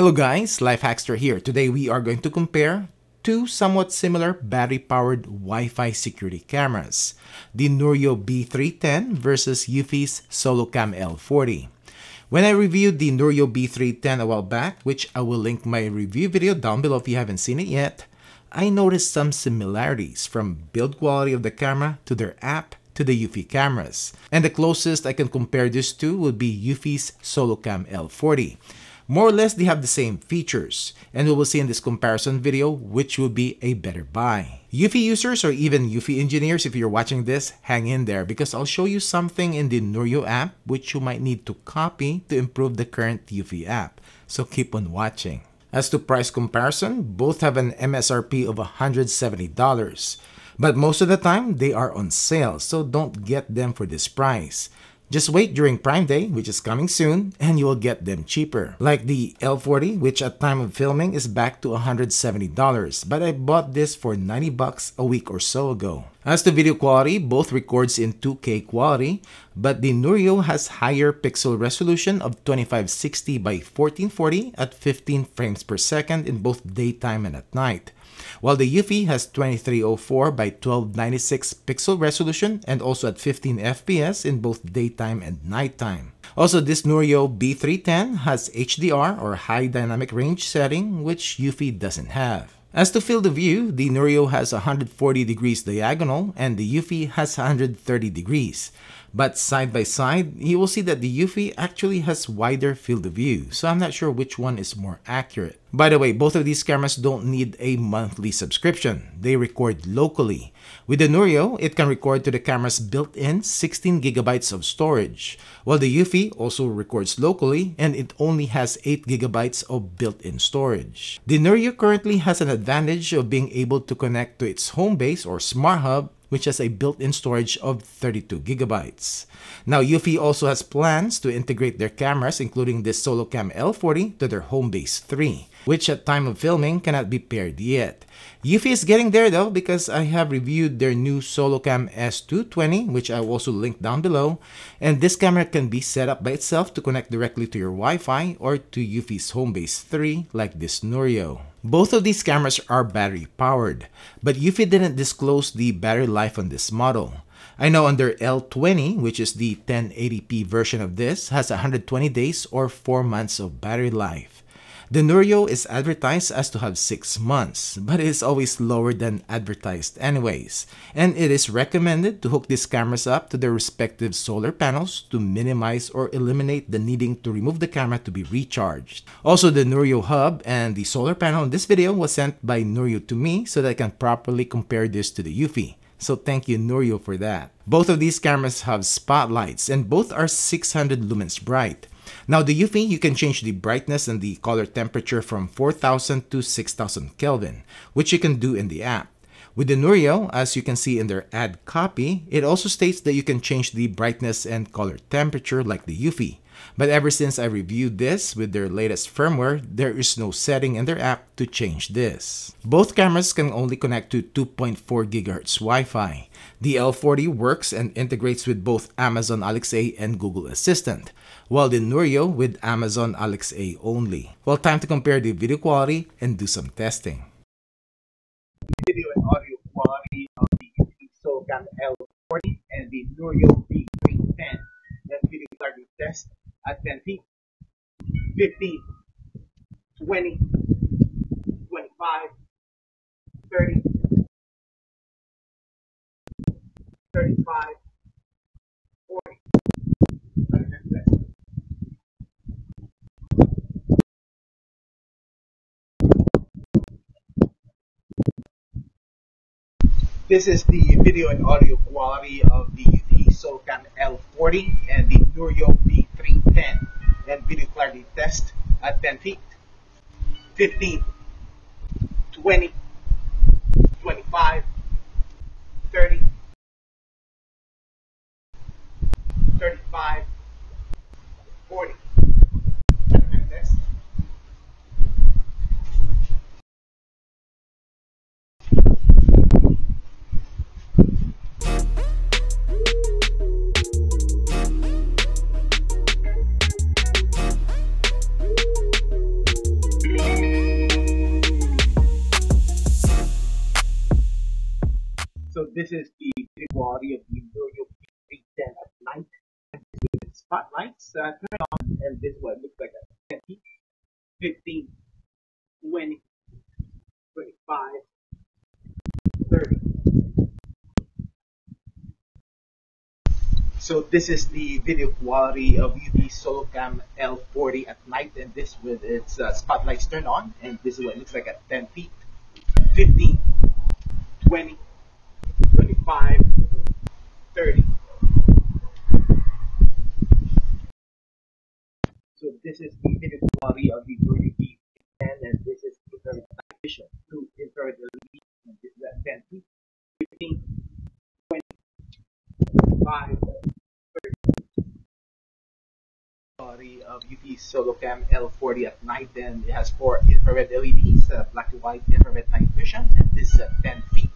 Hello guys, LifeHackster here. Today we are going to compare two somewhat similar battery-powered Wi-Fi security cameras, the Noorio B310 versus Eufy's SoloCam L40. When I reviewed the Noorio B310 a while back, which I will link my review video down below if you haven't seen it yet, I noticed some similarities from build quality of the camera to their app to the Eufy cameras. And the closest I can compare this to would be Eufy's SoloCam L40. More or less, they have the same features, and we will see in this comparison video which will be a better buy. Eufy users or even Eufy engineers, if you're watching this, hang in there because I'll show you something in the Noorio app which you might need to copy to improve the current Eufy app. So keep on watching. As to price comparison, both have an MSRP of $170, but most of the time they are on sale, so don't get them for this price. Just wait during Prime Day, which is coming soon, and you will get them cheaper. Like the L40, which at time of filming is back to $170, but I bought this for $90 a week or so ago. As to video quality, both records in 2K quality, but the Noorio has higher pixel resolution of 2560 by 1440 at 15 frames per second in both daytime and at night, while the Eufy has 2304 by 1296 pixel resolution and also at 15 FPS in both daytime and nighttime. Also, this Noorio B310 has HDR or high dynamic range setting, which Eufy doesn't have. As to field of view, the Noorio has 140 degrees diagonal and the Eufy has 130 degrees. But side by side, you will see that the Eufy actually has wider field of view, so I'm not sure which one is more accurate. By the way, both of these cameras don't need a monthly subscription. They record locally. With the Noorio, it can record to the camera's built-in 16 GB of storage, while the Eufy also records locally and it only has 8 GB of built-in storage. The Noorio currently has an advantage of being able to connect to its home base or smart hub, which has a built-in storage of 32 GB. Now, Eufy also has plans to integrate their cameras, including this SoloCam L40, to their Homebase 3, which at time of filming cannot be paired yet. Eufy is getting there though, because I have reviewed their new SoloCam S220, which I will also link down below, and this camera can be set up by itself to connect directly to your Wi-Fi or to Eufy's Homebase 3 like this Noorio. Both of these cameras are battery powered, but Eufy didn't disclose the battery life on this model. I know on their L20, which is the 1080p version of this, has 120 days or 4 months of battery life. The Noorio is advertised as to have 6 months, but it is always lower than advertised anyways, and it is recommended to hook these cameras up to their respective solar panels to minimize or eliminate the needing to remove the camera to be recharged. Also, the Noorio hub and the solar panel in this video was sent by Noorio to me so that I can properly compare this to the Eufy. So thank you Noorio for that. Both of these cameras have spotlights and both are 600 lumens bright. Now the Eufy, you can change the brightness and the color temperature from 4000 to 6000 Kelvin, which you can do in the app. With the Noorio, as you can see in their ad copy, it also states that you can change the brightness and color temperature like the Eufy. But ever since I reviewed this with their latest firmware, there is no setting in their app to change this. Both cameras can only connect to 2.4 GHz Wi-Fi. The L40 works and integrates with both Amazon Alexa and Google Assistant, while the Noorio with Amazon Alexa only. Well, time to compare the video quality and do some testing. Video and audio quality of the Eufy SoloCam L40 and the Noorio B310. Let's video clarity test at 10 feet, 15, 20, 25, 30, 35, 40. This is the video and audio quality of the Eufy SoloCam L40 and the Noorio B310. And video clarity test at 10 feet, 15, 20, 25, 30, 35, 40. Test. this is the video quality of the Noorio B310 at night. With spotlights turned on, and this is what it looks like at 10, 15, 20, 25, 30. So this is the video quality of Eufy SoloCam L40 at night, and this with its spotlights turned on, and this is what it looks like at 10 feet, 15, 20, 25, 30. So this is the video quality of the Noorio B310, and this is infrared night vision through infrared LED, and this is at 10 feet, 15, 20, 25, 30. Quality of Eufy SoloCam L40 at night, and it has 4 infrared LEDs, black and white infrared night vision, and this is at 10 feet,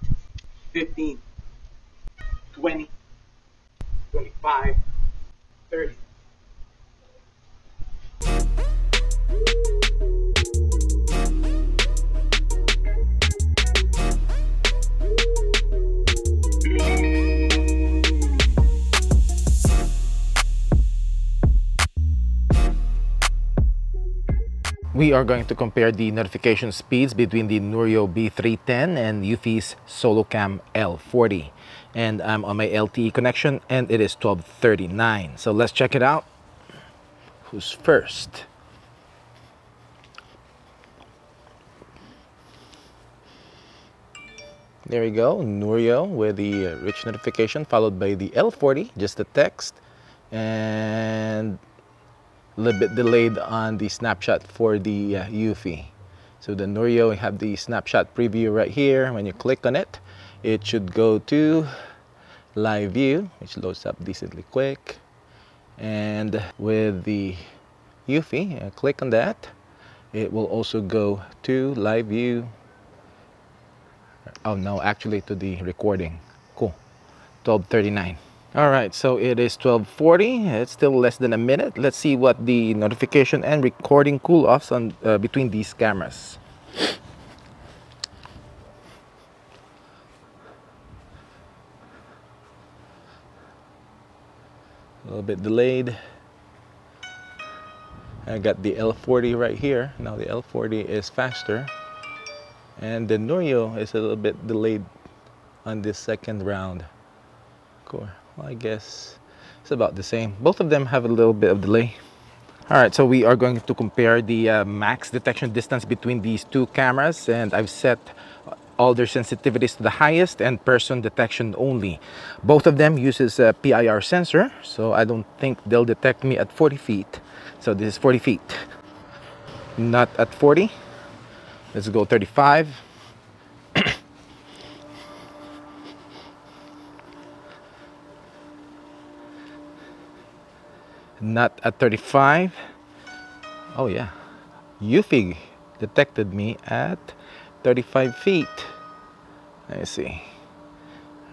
15, 20, 25, 30. We are going to compare the notification speeds between the Noorio B310 and Eufy's SoloCam L40. And I'm on my LTE connection, and it is 12:39. So let's check it out. Who's first? There we go, Noorio with the rich notification, followed by the L40, just the text, and a little bit delayed on the snapshot for the Eufy. So the Noorio, we have the snapshot preview right here. When you click on it, it should go to live view, which loads up decently quick. And with the Eufy, click on that, it will also go to live view. Oh no, actually to the recording. Cool. 12:39. All right, so it is 12:40. It's still less than a minute. Let's see what the notification and recording cool-offs on between these cameras. A little bit delayed. I got the L40 right here. Now the L40 is faster, and the Noorio is a little bit delayed on this second round. Cool. Well, I guess it's about the same. Both of them have a little bit of delay. All right, so we are going to compare the max detection distance between these two cameras, and I've set all their sensitivities to the highest and person detection only. Both of them uses a PIR sensor, so I don't think they'll detect me at 40 feet. So this is 40 feet. Not at 40. Let's go 35. Not at 35. Oh yeah, Eufy detected me at 35 feet. Let's see,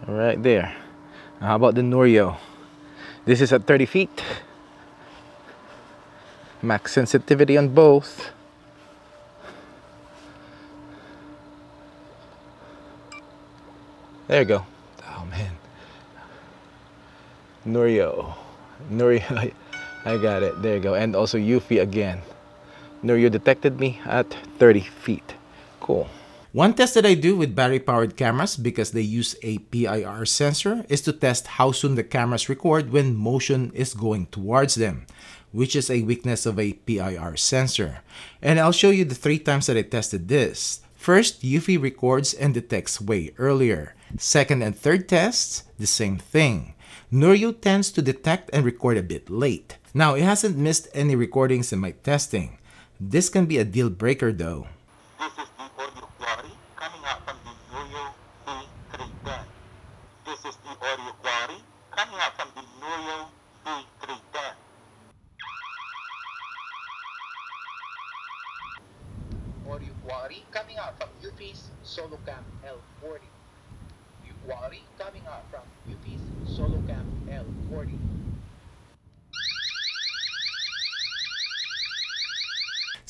right there. How about the Noorio? This is at 30 feet. Max sensitivity on both. There you go. Oh man, Noorio, I got it. There you go. And also Eufy again. Noorio detected me at 30 feet. Cool. One test that I do with battery-powered cameras, because they use a PIR sensor, is to test how soon the cameras record when motion is going towards them, which is a weakness of a PIR sensor. And I'll show you the 3 times that I tested this. First, Eufy records and detects way earlier. Second and third tests, the same thing. Noorio tends to detect and record a bit late. Now, it hasn't missed any recordings in my testing. This can be a deal breaker though. This is the audio quality coming out from the Noorio B310. This is the audio quality coming out from the Noorio B310. Audio quality coming out from Eufy's SoloCam L40. Audio quality coming out from Eufy's SoloCam L40.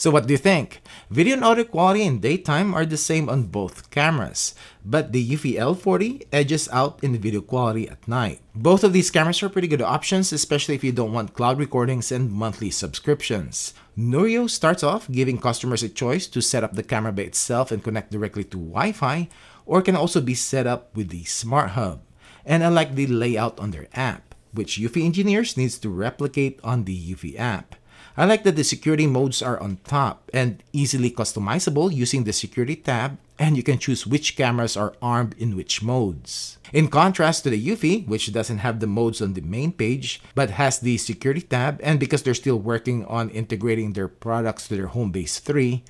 So what do you think? Video and audio quality in daytime are the same on both cameras, but the Eufy L40 edges out in the video quality at night. Both of these cameras are pretty good options, especially if you don't want cloud recordings and monthly subscriptions. Noorio starts off giving customers a choice to set up the camera by itself and connect directly to Wi-Fi, or can also be set up with the Smart Hub. And I like the layout on their app, which Eufy engineers needs to replicate on the Eufy app. I like that the security modes are on top and easily customizable using the security tab, and you can choose which cameras are armed in which modes. In contrast to the Eufy, which doesn't have the modes on the main page, but has the security tab, and because they're still working on integrating their products to their Homebase 3,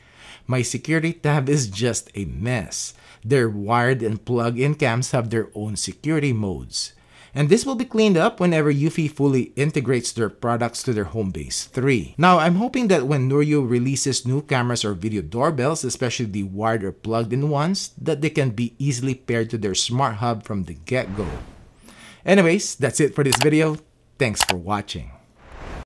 my security tab is just a mess. Their wired and plug-in cams have their own security modes. And this will be cleaned up whenever Eufy fully integrates their products to their Homebase 3. Now, I'm hoping that when Noorio releases new cameras or video doorbells, especially the wired or plugged-in ones, that they can be easily paired to their Smart Hub from the get-go. Anyways, that's it for this video. Thanks for watching.